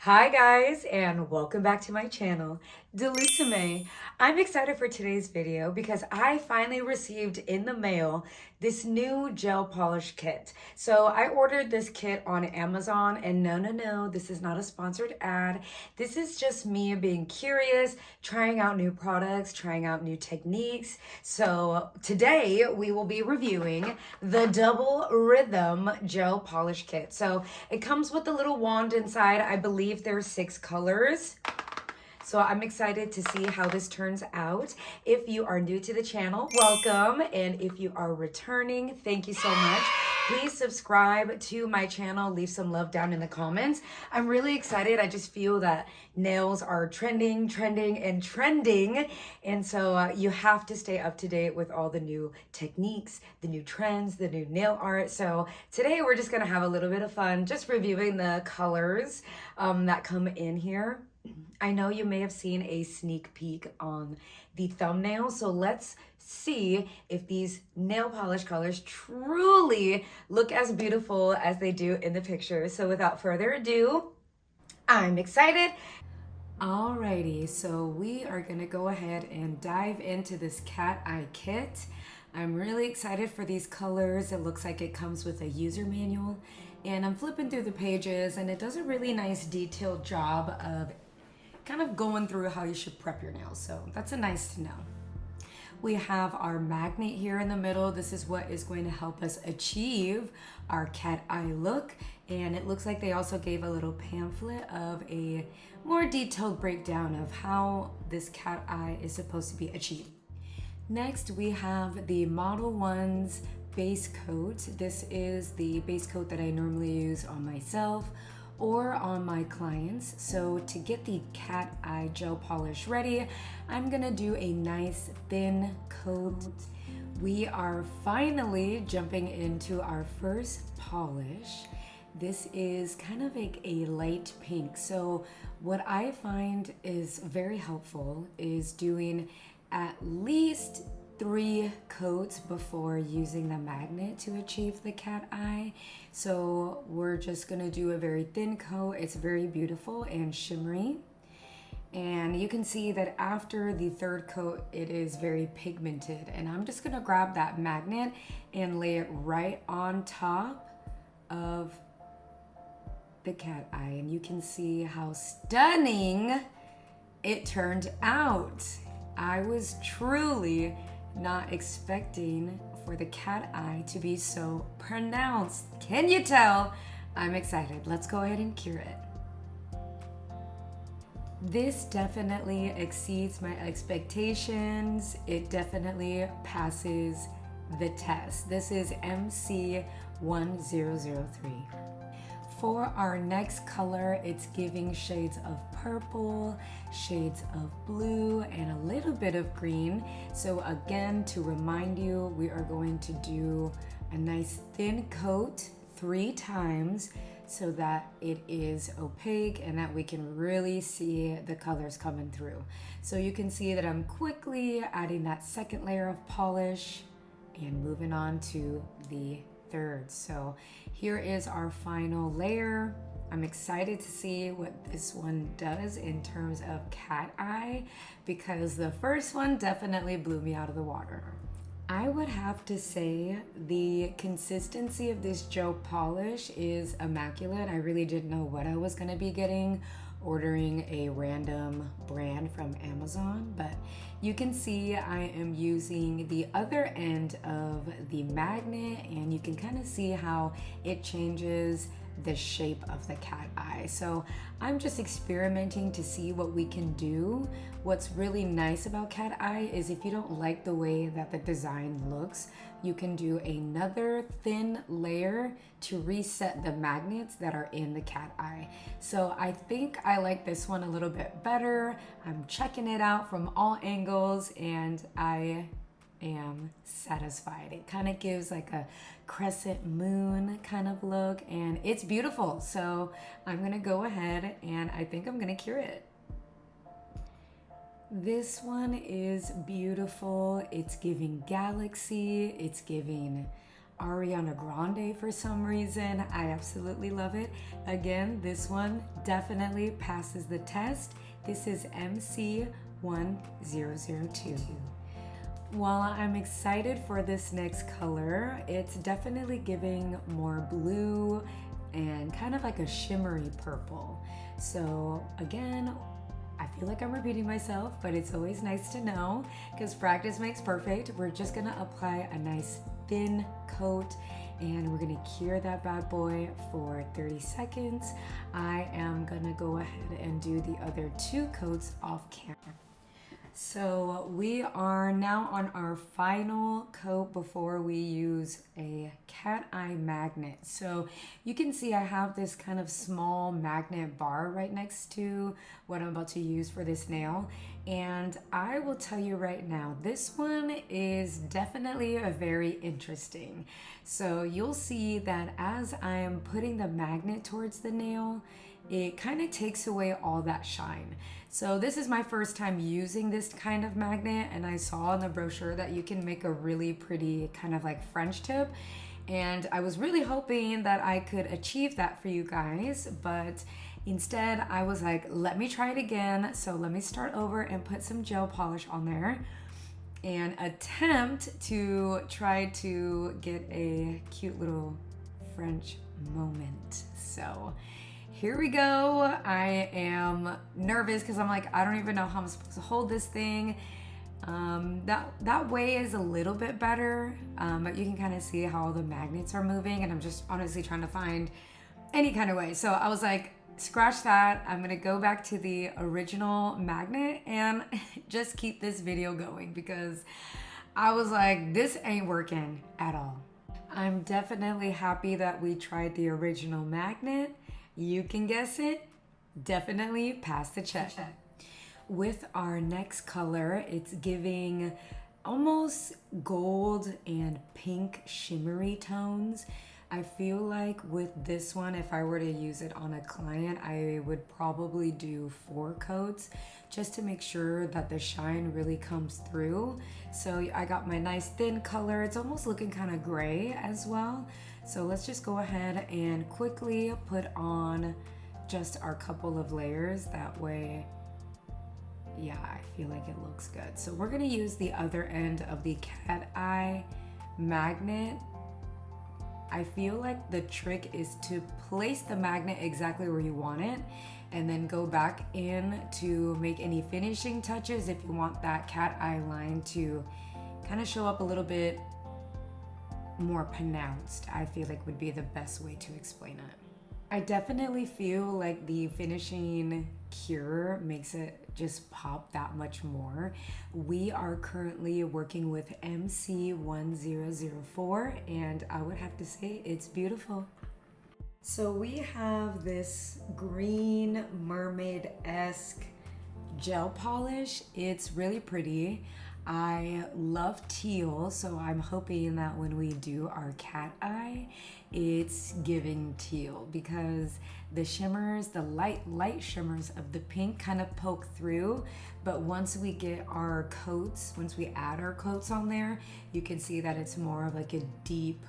Hi guys, and welcome back to my channel, Delucime. I'm excited for today's video because I finally received in the mail this new gel polish kit. So I ordered this kit on Amazon, and no, this is not a sponsored ad. This is just me being curious, trying out new products, trying out new techniques. So today we will be reviewing the Double Rhythm Gel Polish Kit. So it comes with a little wand inside. I believe there's 6 colors. So I'm excited to see how this turns out. If you are new to the channel, welcome. And if you are returning, thank you so much. Please subscribe to my channel. Leave some love down in the comments. I'm really excited. I just feel that nails are trending. And so you have to stay up to date with all the new techniques, the new trends, the new nail art. So today we're just gonna have a little bit of fun, just reviewing the colors that come in here. I know you may have seen a sneak peek on the thumbnail, so let's see if these nail polish colors truly look as beautiful as they do in the picture. So without further ado, I'm excited. Alrighty, so we are gonna go ahead and dive into this cat eye kit. I'm really excited for these colors. It looks like it comes with a user manual, and I'm flipping through the pages and it does a really nice detailed job of kind of going through how you should prep your nails. So that's a nice to know. We have our magnet here in the middle. This is what is going to help us achieve our cat eye look. And it looks like they also gave a little pamphlet of a more detailed breakdown of how this cat eye is supposed to be achieved. Next, we have the Model 1's base coat. This is the base coat that I normally use on myself or on my clients. So to get the cat eye gel polish ready, I'm gonna do a nice thin coat. We are finally jumping into our first polish. This is kind of like a light pink. So what I find is very helpful is doing at least 3 coats before using the magnet to achieve the cat eye. So we're just gonna do a very thin coat. It's very beautiful and shimmery. And you can see that after the 3rd coat, it is very pigmented. And I'm just gonna grab that magnet and lay it right on top of the cat eye. And you can see how stunning it turned out. I was truly not expecting for the cat eye to be so pronounced. Can you tell? I'm excited. Let's go ahead and cure it. This definitely exceeds my expectations. It definitely passes the test. This is MC1003. For our next color, it's giving shades of purple, shades of blue, and a little bit of green. So again, to remind you, we are going to do a nice thin coat 3 times so that it is opaque and that we can really see the colors coming through. So you can see that I'm quickly adding that 2nd layer of polish and moving on to the 3rd. So here is our final layer. I'm excited to see what this one does in terms of cat eye because the first one definitely blew me out of the water. I would have to say the consistency of this gel polish is immaculate. I really didn't know what I was gonna be getting ordering a random brand from Amazon, but you can see I am using the other end of the magnet and you can kind of see how it changes the shape of the cat eye. So I'm just experimenting to see what we can do. What's really nice about cat eye is if you don't like the way that the design looks, you can do another thin layer to reset the magnets that are in the cat eye. So I think I like this one a little bit better. I'm checking it out from all angles and I am satisfied. It kind of gives like a crescent moon kind of look and it's beautiful. So I'm gonna go ahead and I think I'm gonna cure it. This one is beautiful. It's giving galaxy. It's giving Ariana Grande for some reason. I absolutely love it. Again, this one definitely passes the test. This is MC1002. While I'm excited for this next color, it's definitely giving more blue and kind of like a shimmery purple. So again, I feel like I'm repeating myself, but it's always nice to know because practice makes perfect. We're just gonna apply a nice thin coat and we're gonna cure that bad boy for 30 seconds. I am gonna go ahead and do the other 2 coats off camera. So we are now on our final coat before we use a cat eye magnet. So you can see I have this kind of small magnet bar right next to what I'm about to use for this nail. And I will tell you right now, this one is definitely a very interesting. So you'll see that as I'm putting the magnet towards the nail, it kind of takes away all that shine. So this is my first time using this kind of magnet, and I saw in the brochure that you can make a really pretty kind of like French tip. And I was really hoping that I could achieve that for you guys, but instead I was like, let me try it again. So let me start over and put some gel polish on there and attempt to try to get a cute little French moment. So here we go. I am nervous because I'm like, I don't even know how I'm supposed to hold this thing. That way is a little bit better, but you can kind of see how the magnets are moving, and I'm just honestly trying to find any kind of way. So I was like, scratch that. I'm gonna go back to the original magnet and just keep this video going because I was like, this ain't working at all. I'm definitely happy that we tried the original magnet. You can guess it, definitely pass the check. With our next color, it's giving almost gold and pink shimmery tones. I feel like with this one, if I were to use it on a client, I would probably do 4 coats just to make sure that the shine really comes through. So I got my nice thin color. It's almost looking kind of gray as well. So let's just go ahead and quickly put on just our couple of layers. That way, yeah, I feel like it looks good. So we're gonna use the other end of the cat eye magnet. I feel like the trick is to place the magnet exactly where you want it and then go back in to make any finishing touches if you want that cat eye line to kind of show up a little bit more pronounced. I feel like would be the best way to explain it. I definitely feel like the finishing cure makes it just pop that much more. We are currently working with MC1004 and I would have to say it's beautiful. So we have this green mermaid-esque gel polish. It's really pretty. I love teal, so I'm hoping that when we do our cat eye, it's giving teal because the shimmers, the light shimmers of the pink kind of poke through. But once we get our coats, once we add our coats on there, you can see that it's more of like a deep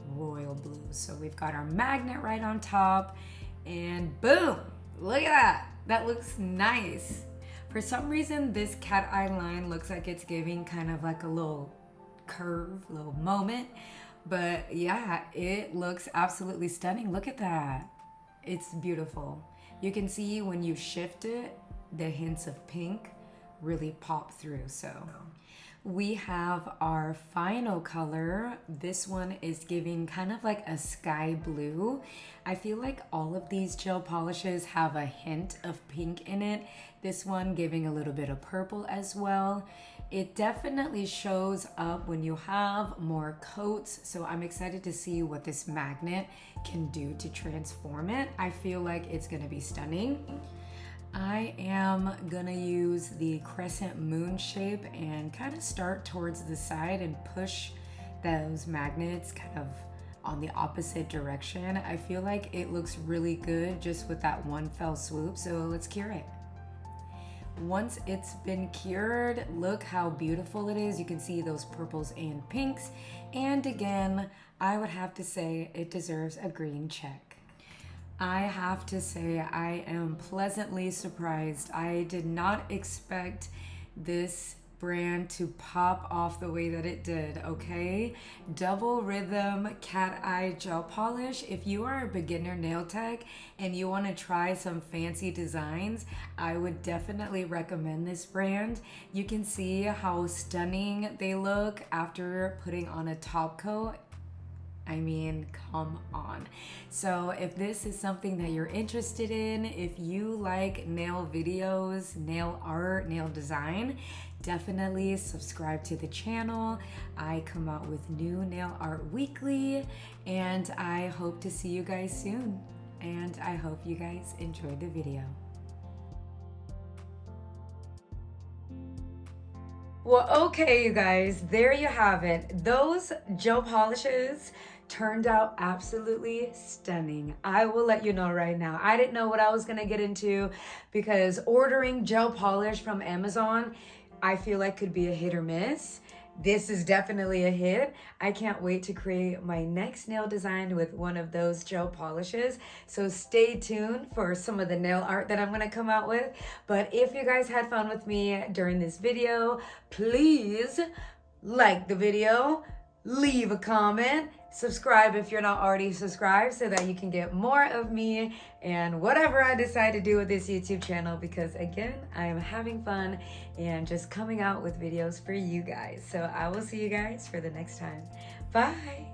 royal blue. So we've got our magnet right on top and boom, look at that. That looks nice. For some reason, this cat eye line looks like it's giving kind of like a little curve, little moment. But yeah, it looks absolutely stunning. Look at that. It's beautiful. You can see when you shift it, the hints of pink really pop through. So we have our final color. This one is giving kind of like a sky blue. I feel like all of these gel polishes have a hint of pink in it. This one giving a little bit of purple as well. It definitely shows up when you have more coats. So I'm excited to see what this magnet can do to transform it. I feel like it's gonna be stunning. I am gonna use the crescent moon shape and kind of start towards the side and push those magnets kind of on the opposite direction. I feel like it looks really good just with that one fell swoop, so let's cure it. once it's been cured, look how beautiful it is. You can see those purples and pinks. And again, I would have to say it deserves a green check. I have to say I am pleasantly surprised. I did not expect this brand to pop off the way that it did, okay? Double Rhythm Cat Eye Gel Polish. If you are a beginner nail tech and you want to try some fancy designs, I would definitely recommend this brand. You can see how stunning they look after putting on a top coat. I mean, come on. So if this is something that you're interested in, if you like nail videos, nail art, nail design, definitely subscribe to the channel. I come out with new nail art weekly, and I hope to see you guys soon. And I hope you guys enjoyed the video. Well, okay, you guys, there you have it. Those gel polishes turned out absolutely stunning. I will let you know right now. I didn't know what I was gonna get into because ordering gel polish from Amazon, I feel like could be a hit or miss. This is definitely a hit. I can't wait to create my next nail design with one of those gel polishes. So stay tuned for some of the nail art that I'm gonna come out with. But if you guys had fun with me during this video, please like the video, leave a comment, subscribe if you're not already subscribed so that you can get more of me and whatever I decide to do with this YouTube channel, because again, I am having fun and just coming out with videos for you guys. So I will see you guys for the next time. Bye.